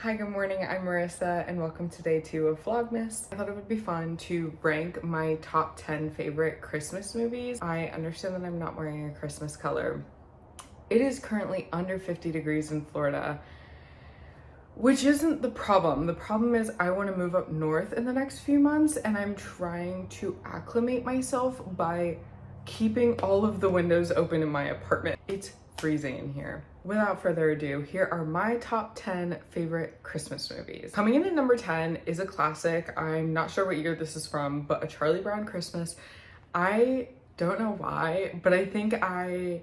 Hi, good morning. I'm Marissa and welcome today to a vlogmas. I thought it would be fun to rank my top 10 favorite Christmas movies. I understand that I'm not wearing a Christmas color. It is currently under 50 degrees in Florida, which isn't the problem. The problem is I want to move up north in the next few months and I'm trying to acclimate myself by keeping all of the windows open in my apartment. It's freezing in here. Without further ado, here are my top 10 favorite Christmas movies. Coming in at number 10 is a classic. I'm not sure what year this is from, but A Charlie Brown Christmas. I don't know why, but I think I,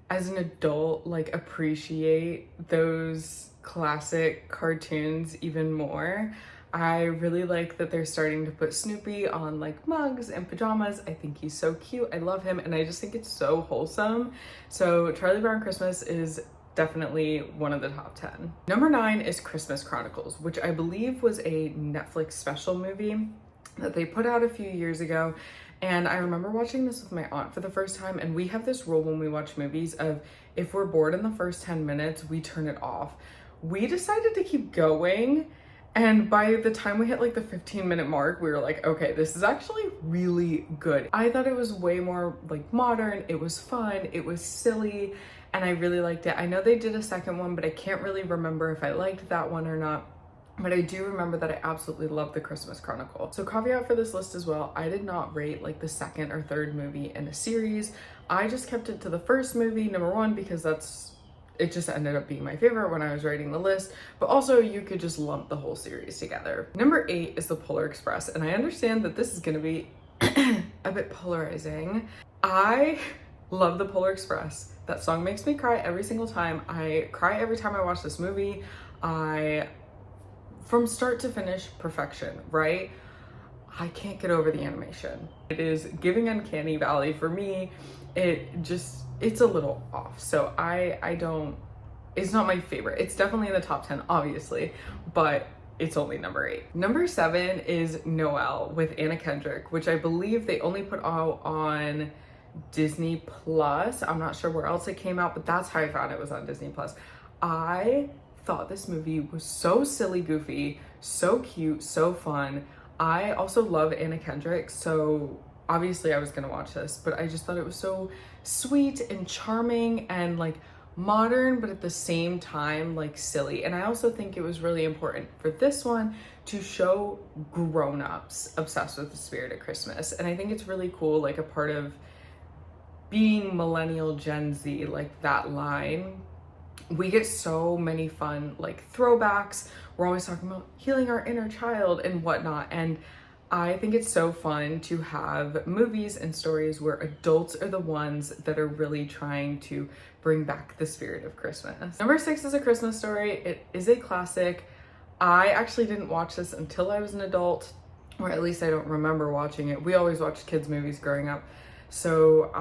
as an adult, appreciate those classic cartoons even more. I really like that they're starting to put Snoopy on mugs and pajamas. I think he's so cute. I love him and I just think it's so wholesome. So Charlie Brown Christmas is definitely one of the top 10. Number 9 is Christmas Chronicles, which I believe was a Netflix special movie that they put out a few years ago. And I remember watching this with my aunt for the first time, and we have this rule when we watch movies of if we're bored in the first 10 minutes, we turn it off. We decided to keep going, and by the time we hit the 15-minute mark, we were like, okay, this is actually really good. I thought it was way more modern, it was fun, it was silly, and I really liked it. I know they did a second one, but I can't really remember if I liked that one or not. But I do remember that I absolutely loved the Christmas Chronicle. So caveat for this list as well, I did not rate the second or third movie in a series. I just kept it to the first movie, number 1, because it just ended up being my favorite when I was writing the list, but also you could just lump the whole series together. Number 8 is The Polar Express, and I understand that this is gonna be a bit polarizing. I love The Polar Express. That song makes me cry every single time. I cry every time I watch this movie. From start to finish, perfection, right? I can't get over the animation. It is giving Uncanny Valley for me. It's a little off. So it's not my favorite. It's definitely in the top 10, obviously, but it's only number 8. Number 7 is Noelle with Anna Kendrick, which I believe they only put out on Disney Plus. I'm not sure where else it came out, but that's how I found it was on Disney Plus. I thought this movie was so silly goofy, so cute, so fun. I also love Anna Kendrick, so obviously I was gonna watch this, but I just thought it was so sweet and charming and modern, but at the same time silly. And I also think it was really important for this one to show grown-ups obsessed with the spirit of Christmas. And I think it's really cool, a part of being millennial Gen Z, that line. We get so many fun throwbacks. We're always talking about healing our inner child and whatnot, and I think it's so fun to have movies and stories where adults are the ones that are really trying to bring back the spirit of Christmas. Number 6 is A Christmas Story. It is a classic. I actually didn't watch this until I was an adult, or at least I don't remember watching it. We always watched kids' movies growing up. So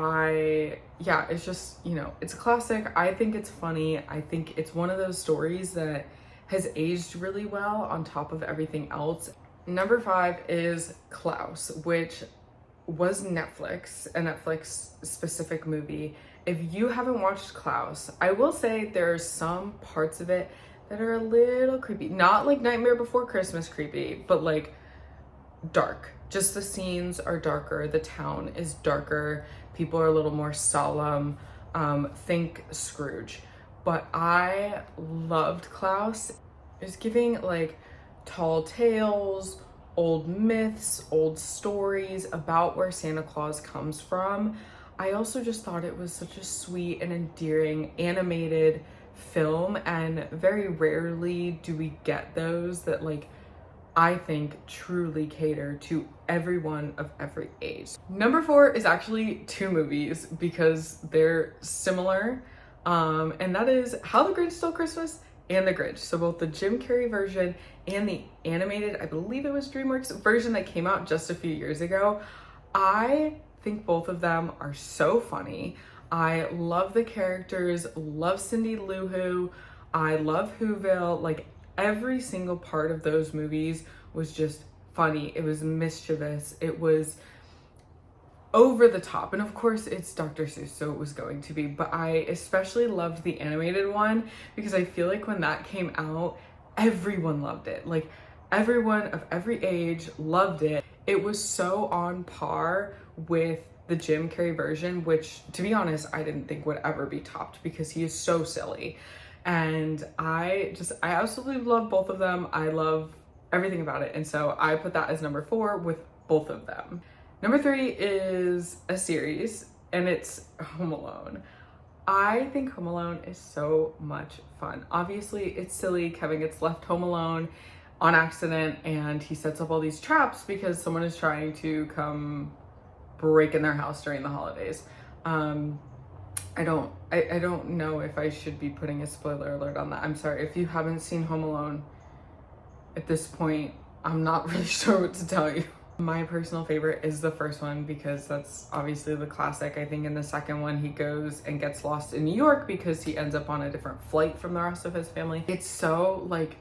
it's just, it's a classic. I think it's funny. I think it's one of those stories that has aged really well on top of everything else. Number 5 is Klaus, which was a Netflix specific movie. If you haven't watched Klaus, I will say there's some parts of it that are a little creepy. Not Nightmare Before Christmas creepy, but dark. Just the scenes are darker, the town is darker, people are a little more solemn. Think Scrooge. But I loved Klaus. It was giving tall tales, old myths, old stories about where Santa Claus comes from. I also just thought it was such a sweet and endearing animated film, and very rarely do we get those that I think truly cater to everyone of every age. Number 4 is actually 2 movies because they're similar, and that is How the Grinch Stole Christmas and The Grinch. So both the Jim Carrey version and the animated, I believe it was DreamWorks version that came out just a few years ago. I think both of them are so funny. I love the characters, love Cindy Lou Who, I love Whoville. Every single part of those movies was just funny. It was mischievous. It was over the top. And of course it's Dr. Seuss, so it was going to be, but I especially loved the animated one because I feel like when that came out, everyone loved it. Like everyone of every age loved it. It was so on par with the Jim Carrey version, which to be honest, I didn't think would ever be topped because he is so silly. And I absolutely love both of them. I love everything about it. And so I put that as number 4 with both of them. Number 3 is a series, and it's Home Alone. I think Home Alone is so much fun. Obviously, it's silly. Kevin gets left home alone on accident, and he sets up all these traps because someone is trying to come break in their house during the holidays. I don't know if I should be putting a spoiler alert on that. I'm sorry. If you haven't seen Home Alone at this point, I'm not really sure what to tell you. My personal favorite is the first one because that's obviously the classic. I think in the second one, he goes and gets lost in New York because he ends up on a different flight from the rest of his family. It's so like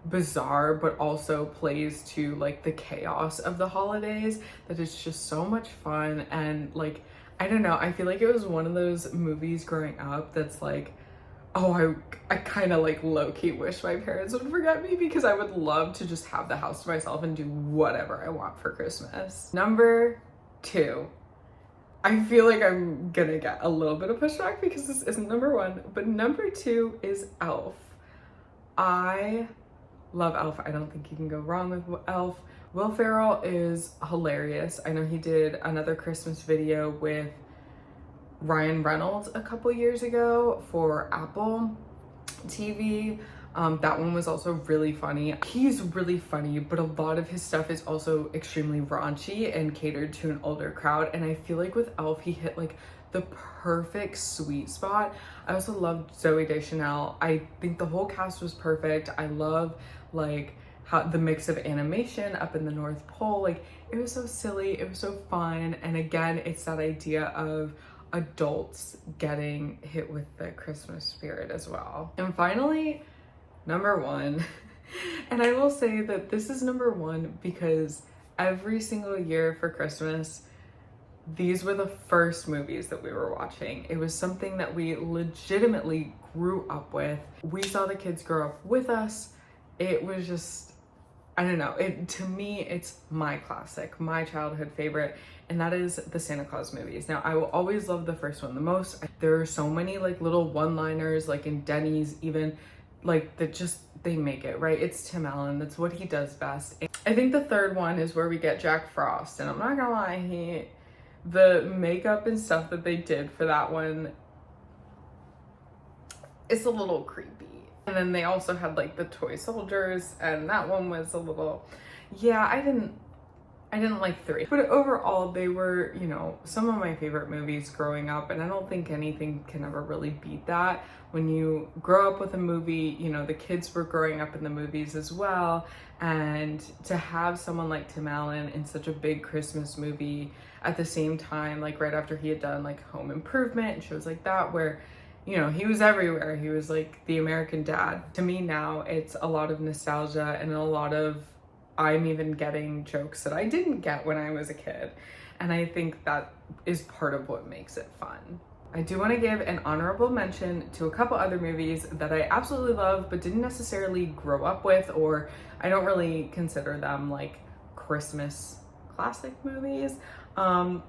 bizarre, but also plays to like the chaos of the holidays that it's just so much fun. And like, I don't know, I feel like it was one of those movies growing up that's like, oh, I kind of like low-key wish my parents would forget me because I would love to just have the house to myself and do whatever I want for Christmas. Number 2. I feel like I'm gonna get a little bit of pushback because this isn't number 1, but number 2 is Elf. I love Elf. I don't think you can go wrong with Elf. Will Ferrell is hilarious. I know he did another Christmas video with Ryan Reynolds a couple years ago for Apple TV. That one was also really funny. He's really funny, but a lot of his stuff is also extremely raunchy and catered to an older crowd. And I feel like with Elf, he hit like the perfect sweet spot. I also loved Zooey Deschanel. I think the whole cast was perfect. I love like how the mix of animation up in the North Pole, like it was so silly, it was so fun. And again, it's that idea of adults getting hit with the Christmas spirit as well. And finally, number 1, and I will say that this is number 1 because every single year for Christmas, these were the first movies that we were watching. It was something that we legitimately grew up with. We saw the kids grow up with us. It was just, I don't know, to me, it's my classic, my childhood favorite, and that is the Santa Claus movies. Now, I will always love the first one the most. There are so many like little one-liners, like in Denny's even, like that just, they make it, right? It's Tim Allen, that's what he does best. And I think the third one is where we get Jack Frost, and I'm not gonna lie, the makeup and stuff that they did for that one, it's a little creepy. And then they also had like the toy soldiers, and that one was a little, yeah, I didn't like 3. But overall, they were, you know, some of my favorite movies growing up, and I don't think anything can ever really beat that. When you grow up with a movie, you know, the kids were growing up in the movies as well, and to have someone like Tim Allen in such a big Christmas movie at the same time, like right after he had done like Home Improvement and shows like that, where, you know, he was everywhere. He was like the American dad. To me now, it's a lot of nostalgia and a lot of, I'm even getting jokes that I didn't get when I was a kid. And I think that is part of what makes it fun. I do want to give an honorable mention to a couple other movies that I absolutely love, but didn't necessarily grow up with, or I don't really consider them like Christmas classic movies. And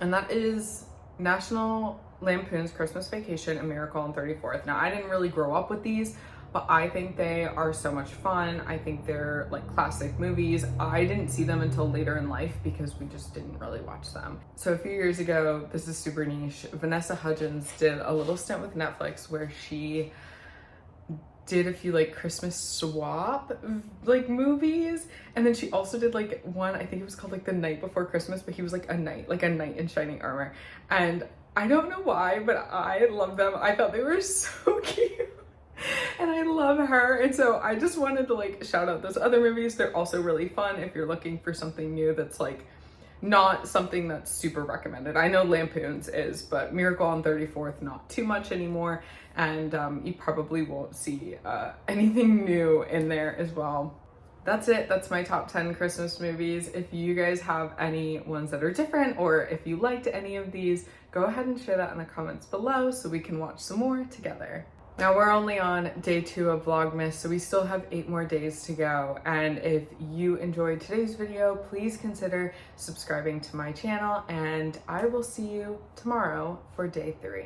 that is National Lampoon's Christmas Vacation, A Miracle on 34th. Now, I didn't really grow up with these, but I think they are so much fun. I think they're like classic movies. I didn't see them until later in life because we just didn't really watch them. So a few years ago, this is super niche, Vanessa Hudgens did a little stint with Netflix where she did a few like Christmas swap like movies, and then she also did like one, I think it was called like The Night Before Christmas, but he was like a knight in shining armor. And I don't know why, but I love them. I thought they were so cute. And I love her. And so I just wanted to like shout out those other movies. They're also really fun if you're looking for something new that's like not something that's super recommended. I know Lampoon's is, but Miracle on 34th, not too much anymore. And you probably won't see anything new in there as well. That's it. That's my top 10 Christmas movies. If you guys have any ones that are different, or if you liked any of these, go ahead and share that in the comments below so we can watch some more together. Now we're only on day 2 of Vlogmas, so we still have 8 more days to go. And if you enjoyed today's video, please consider subscribing to my channel, and I will see you tomorrow for day 3.